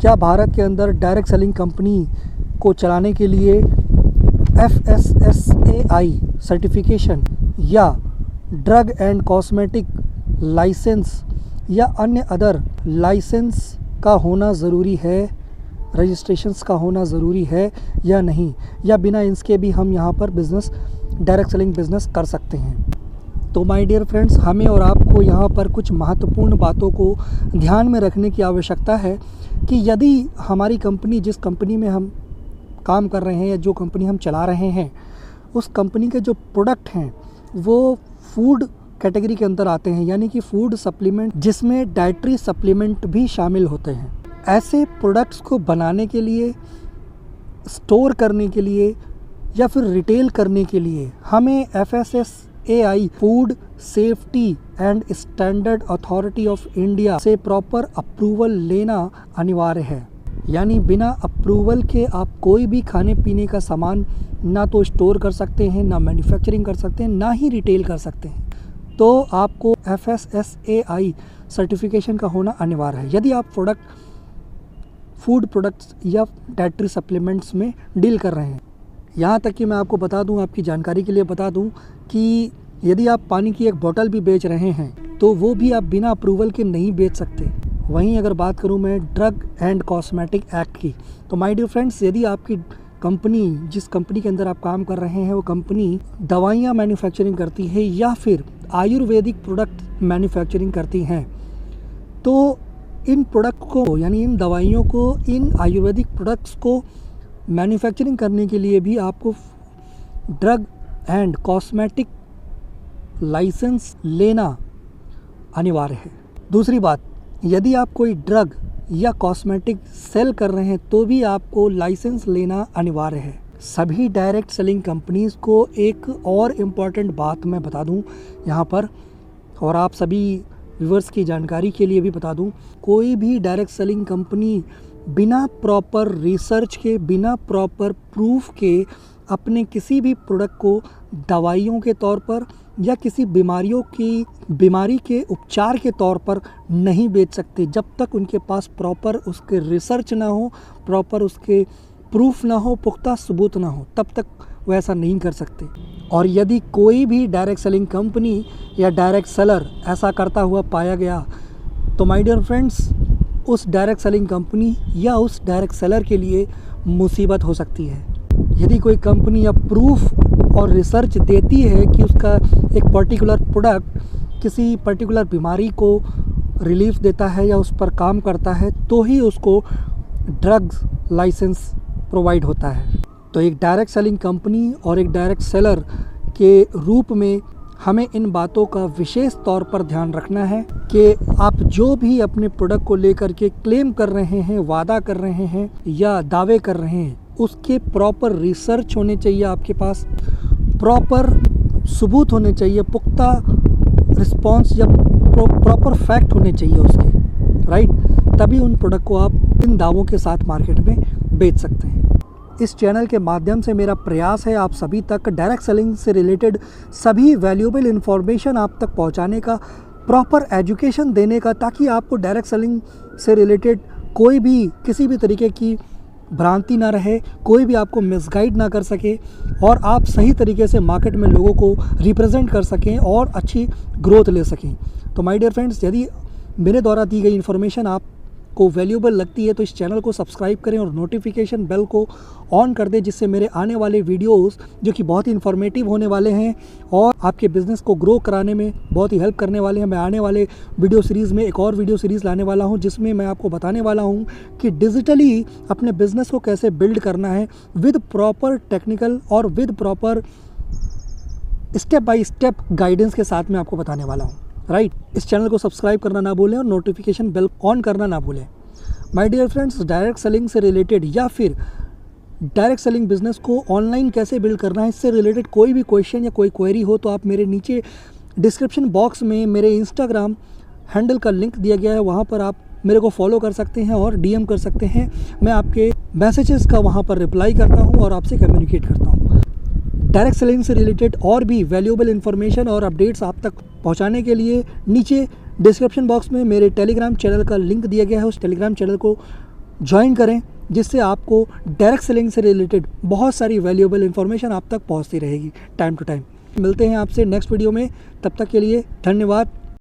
क्या भारत के अंदर डायरेक्ट सेलिंग कंपनी को चलाने के लिए FSSAI सर्टिफिकेशन या ड्रग एंड कॉस्मेटिक लाइसेंस या अन्य अदर लाइसेंस का होना ज़रूरी है, रजिस्ट्रेशंस का होना ज़रूरी है या नहीं, या बिना इसके भी हम यहाँ पर बिज़नेस डायरेक्ट सेलिंग बिज़नेस कर सकते हैं। तो माय डियर फ्रेंड्स, हमें और आपको यहाँ पर कुछ महत्वपूर्ण बातों को ध्यान में रखने की आवश्यकता है कि यदि हमारी कंपनी, जिस कंपनी में हम काम कर रहे हैं या जो कंपनी हम चला रहे हैं, उस कंपनी के जो प्रोडक्ट हैं वो फूड कैटेगरी के अंदर आते हैं, यानी कि फूड सप्लीमेंट जिसमें डाइटरी सप्लीमेंट भी शामिल होते हैं। ऐसे प्रोडक्ट्स को बनाने के लिए, स्टोर करने के लिए या फिर रिटेल करने के लिए हमें FSSAI food safety and standard authority of India से प्रॉपर अप्रूवल लेना अनिवार्य है। यानी बिना अप्रूवल के आप कोई भी खाने पीने का सामान ना तो स्टोर कर सकते हैं, ना मैन्युफैक्चरिंग कर सकते हैं, ना ही रिटेल कर सकते हैं। तो आपको FSSAI सर्टिफिकेशन का होना अनिवार्य है यदि आप फूड प्रोडक्ट्स या डाइटरी सप्लीमेंट्स में डील कर रहे हैं। यहाँ तक कि मैं आपको बता दूँ, आपकी जानकारी के लिए बता दूँ कि यदि आप पानी की एक बोतल भी बेच रहे हैं तो वो भी आप बिना अप्रूवल के नहीं बेच सकते। वहीं अगर बात करूँ मैं ड्रग एंड कॉस्मेटिक एक्ट की, तो माय डियर फ्रेंड्स, यदि आपकी कंपनी, जिस कंपनी के अंदर आप काम कर रहे हैं, वो कंपनी दवाइयाँ मैन्युफैक्चरिंग करती है या फिर आयुर्वेदिक प्रोडक्ट मैन्युफैक्चरिंग करती हैं, तो इन प्रोडक्ट को, यानी इन दवाइयों को, इन आयुर्वेदिक प्रोडक्ट्स को मैन्युफैक्चरिंग करने के लिए भी आपको ड्रग एंड कॉस्मेटिक लाइसेंस लेना अनिवार्य है। दूसरी बात, यदि आप कोई ड्रग या कॉस्मेटिक सेल कर रहे हैं तो भी आपको लाइसेंस लेना अनिवार्य है। सभी डायरेक्ट सेलिंग कंपनीज़ को एक और इम्पॉर्टेंट बात मैं बता दूं यहाँ पर, और आप सभी व्यूअर्स की जानकारी के लिए भी बता दूं, कोई भी डायरेक्ट सेलिंग कंपनी बिना प्रॉपर रिसर्च के, बिना प्रॉपर प्रूफ के अपने किसी भी प्रोडक्ट को दवाइयों के तौर पर या किसी बीमारी के उपचार के तौर पर नहीं बेच सकते। जब तक उनके पास प्रॉपर उसके रिसर्च ना हो, प्रॉपर उसके प्रूफ ना हो, पुख्ता सबूत ना हो, तब तक वो ऐसा नहीं कर सकते। और यदि कोई भी डायरेक्ट सेलिंग कंपनी या डायरेक्ट सेलर ऐसा करता हुआ पाया गया तो माय डियर फ्रेंड्स, उस डायरेक्ट सेलिंग कंपनी या उस डायरेक्ट सेलर के लिए मुसीबत हो सकती है। यदि कोई कंपनी या प्रूफ और रिसर्च देती है कि उसका एक पर्टिकुलर प्रोडक्ट किसी पर्टिकुलर बीमारी को रिलीफ देता है या उस पर काम करता है, तो ही उसको ड्रग्स लाइसेंस प्रोवाइड होता है। तो एक डायरेक्ट सेलिंग कंपनी और एक डायरेक्ट सेलर के रूप में हमें इन बातों का विशेष तौर पर ध्यान रखना है कि आप जो भी अपने प्रोडक्ट को लेकर के क्लेम कर रहे हैं, वादा कर रहे हैं या दावे कर रहे हैं, उसके प्रॉपर रिसर्च होने चाहिए, आपके पास प्रॉपर सबूत होने चाहिए, पुख्ता रिस्पॉन्स या प्रॉपर फैक्ट होने चाहिए उसके, राइट। तभी उन प्रोडक्ट को आप इन दावों के साथ मार्केट में बेच सकते हैं। इस चैनल के माध्यम से मेरा प्रयास है आप सभी तक डायरेक्ट सेलिंग से रिलेटेड सभी वैल्यूएबल इन्फॉर्मेशन आप तक पहुंचाने का, प्रॉपर एजुकेशन देने का, ताकि आपको डायरेक्ट सेलिंग से रिलेटेड कोई भी किसी भी तरीके की भ्रांति ना रहे, कोई भी आपको मिसगाइड ना कर सके और आप सही तरीके से मार्केट में लोगों को रिप्रेजेंट कर सकें और अच्छी ग्रोथ ले सकें। तो माय डियर फ्रेंड्स, यदि मेरे द्वारा दी गई इन्फॉर्मेशन आपको वैल्यूएबल लगती है तो इस चैनल को सब्सक्राइब करें और नोटिफिकेशन बेल को ऑन कर दें, जिससे मेरे आने वाले वीडियोस जो कि बहुत ही इन्फॉर्मेटिव होने वाले हैं और आपके बिज़नेस को ग्रो कराने में बहुत ही हेल्प करने वाले हैं। मैं आने वाले वीडियो सीरीज़ में एक और वीडियो सीरीज़ लाने वाला हूं, जिसमें मैं आपको बताने वाला हूं कि डिजिटली अपने बिज़नेस को कैसे बिल्ड करना है विद प्रॉपर टेक्निकल और with proper step by step guidance के साथ मैं आपको बताने वाला हूँ, राइट। इस चैनल को सब्सक्राइब करना ना भूलें और नोटिफिकेशन बेल ऑन करना ना भूलें। My dear friends, direct selling से रिलेटेड या फिर डायरेक्ट सेलिंग बिजनेस को ऑनलाइन कैसे बिल्ड करना है, इससे रिलेटेड कोई भी क्वेश्चन या कोई क्वेरी हो तो आप मेरे नीचे डिस्क्रिप्शन बॉक्स में मेरे इंस्टाग्राम हैंडल का लिंक दिया गया है, वहाँ पर आप मेरे को फॉलो कर सकते हैं और डीएम कर सकते हैं। मैं आपके मैसेजेस का वहाँ पर रिप्लाई करता हूँ और आपसे कम्युनिकेट करता हूँ। डायरेक्ट सेलिंग से रिलेटेड और भी वैल्यूएबल इन्फॉर्मेशन और अपडेट्स आप तक पहुँचाने के लिए नीचे डिस्क्रिप्शन बॉक्स में मेरे टेलीग्राम चैनल का लिंक दिया गया है। उस टेलीग्राम चैनल को ज्वाइन करें, जिससे आपको डायरेक्ट सेलिंग से रिलेटेड बहुत सारी वैल्यूएबल इन्फॉर्मेशन आप तक पहुंचती रहेगी टाइम टू टाइम। मिलते हैं आपसे नेक्स्ट वीडियो में, तब तक के लिए धन्यवाद।